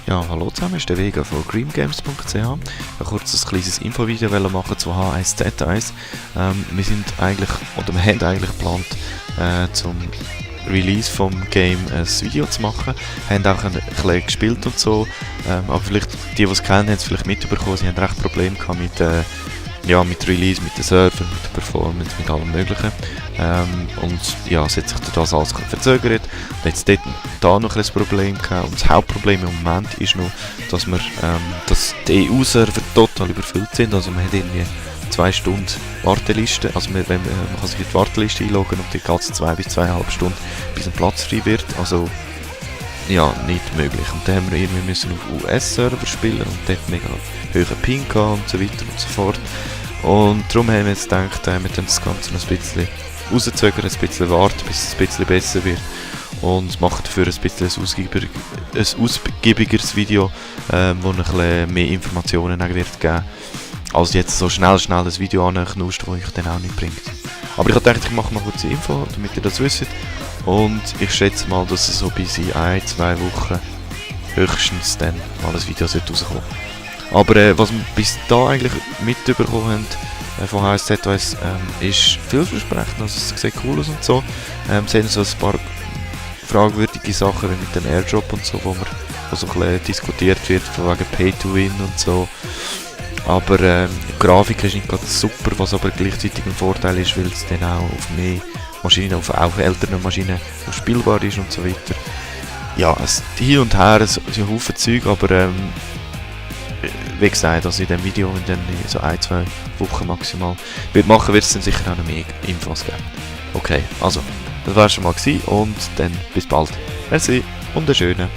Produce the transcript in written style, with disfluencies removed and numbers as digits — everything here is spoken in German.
Ja, hallo zusammen, ist der Vega von greengames.ch. Ich kurz ein kleines Infovideo machen zu H1Z1. Wir haben eigentlich geplant, zum Release vom Game ein Video zu machen. Wir haben auch ein bisschen gespielt und so, aber vielleicht, die es kennen, haben es vielleicht mitbekommen, sie haben recht Probleme gehabt mit Release, mit den Servern, mit der Performance, mit allem möglichen. Und ja, es hat sich das alles verzögert. Und jetzt da noch ein Problem gehabt. Und das Hauptproblem im Moment ist noch, dass die EU-Server total überfüllt sind. Also man hat irgendwie 2 Stunden Warteliste. Also man kann sich in die Warteliste einloggen und die geht es 2 bis 2,5 Stunden, bis ein Platz frei wird. Also ja, nicht möglich. Und dann haben wir irgendwie müssen auf US-Server spielen und dort mega hohen Ping gehabt und so weiter und so fort. Und darum haben wir jetzt gedacht, wir können das Ganze noch ein bisschen rauszögern, ein bisschen warten, bis es ein bisschen besser wird. Und machen dafür ein bisschen ein ausgiebigeres Video, wo ein bisschen mehr Informationen wird geben. Als jetzt so schnell ein Video anknuscht, das euch dann auch nicht bringt. Aber ich habe gedacht, ich mache mal kurz die Info, damit ihr das wisst. Und ich schätze mal, dass es so bis in 1-2 Wochen höchstens dann mal ein Video rauskommen. Aber was wir bis da eigentlich mitbekommen haben von HSZ1 ist vielversprechend, also es sieht cool aus und so. Sie haben so ein paar fragwürdige Sachen wie mit dem Airdrop und so, wo so ein bisschen diskutiert wird, von wegen Pay to Win und so. Aber die Grafik ist nicht gerade super, was aber gleichzeitig ein Vorteil ist, weil es dann auch auf mehr Maschinen, auf älteren Maschinen spielbar ist und so weiter. Ja, es hin und her, es sind ein Haufen Zeug, aber wie gesagt, also in diesem Video, in dann so 1-2 Wochen maximal wird es dann sicher auch noch mehr Infos geben. Okay, also, das war schon mal gewesen und dann bis bald. Merci und einen schönen.